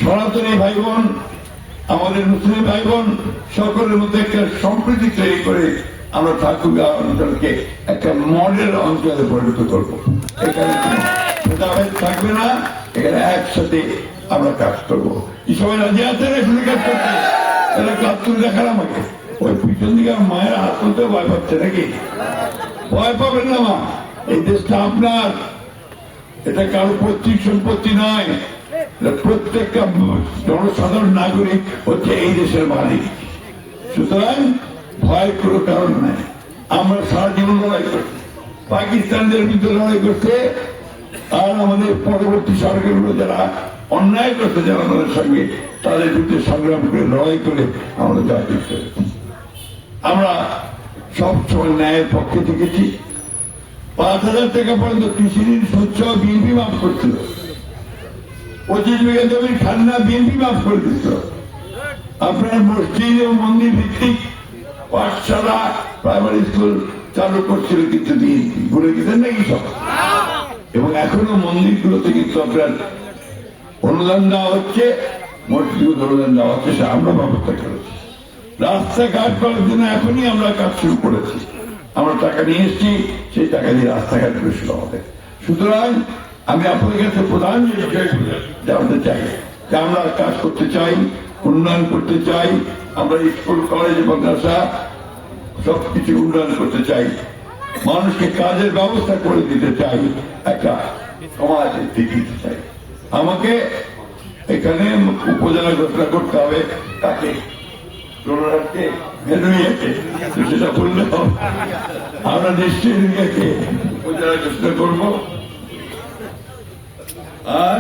সনাতনী ভাই বোন, আমাদের মুসলিম ভাই বোন সকলের মধ্যে একটা সম্প্রীতি তৈরি করে আমরা ঠাকুরগাঁও অঞ্চলকে একটা মডেল অঞ্চলে পরিণত করবো। এখানে ভেদাভেদ থাকবে না, এখানে একসাথে আমরা কাজ করবো। এই সবাই রাজি আছেন এখানে কাজ করতে? তাহলে কাজ তুলে দেখান আমাকে। ওই পিছন দিকে মায়ের হাত তুলতে ভয় পাচ্ছে নাকি? ভয় পাবেন না মা, এই দেশটা আপনার, এটা কারো পৈতৃক সম্পত্তি নয়। প্রত্যেকটা জনসাধারণ নাগরিক হচ্ছে এই দেশের মালিক। সুতরাং ভয় কোনো কারণ নাই। আমরা সারা জীবন লড়াই করছি, পাকিস্তানদের বিরুদ্ধে লড়াই করছে, আর আমাদের পরবর্তী সরকারগুলো যারা অন্যায় করছে যারা আমাদের সঙ্গে, তাদের বিরুদ্ধে সংগ্রাম করে লড়াই করে আমরা জয় করতে পেরেছি। আমরা সবসময় ন্যায়ের পক্ষে থেকেছি। 5,000 টাকা পর্যন্ত কৃষি ঋণ স্বচ্ছ বিএনপি মাফ করছিল, 25 বিঘা জমির খান্না বিএনপি মাফ করে দিচ্ছিল। আপনার মসজিদ এবং মন্দির ভিত্তিক পাঠশালা প্রাইমারি স্কুল চালু করছিল কিন্তু বিএনপি, ভুলে গেছেন নাকি সব? এবং এখনো মন্দিরগুলোতে কিন্তু আপনার অনুদান দেওয়া হচ্ছে, মসজিদ অনুদান দেওয়া হচ্ছে, সে আমরা ব্যবস্থা করেছি। রাস্তাঘাট করার জন্য এখনই আমরা কাজ শুরু করেছি, আমরা টাকা নিয়ে এসেছি, সেই টাকা দিয়ে রাস্তাঘাট শুরু হবে। সুতরাং আমি আপনাদের কাছে প্রধান যে বিষয়গুলো জানতে চাই যে আমরা কাজ করতে চাই, উন্নয়ন করতে চাই, আমরা স্কুল কলেজ মাদ্রাসা সবকিছু উন্নয়ন করতে চাই, মানুষকে কাজের ব্যবস্থা করে দিতে চাই, একটা সমাজ দিতে চাই। আমাকে এখানে উপজেলা ঘোষণা করতে হবে, তাকে সেটা বললে আমরা নিশ্চয়ই উপজেলা ঘোষণা করবো। আর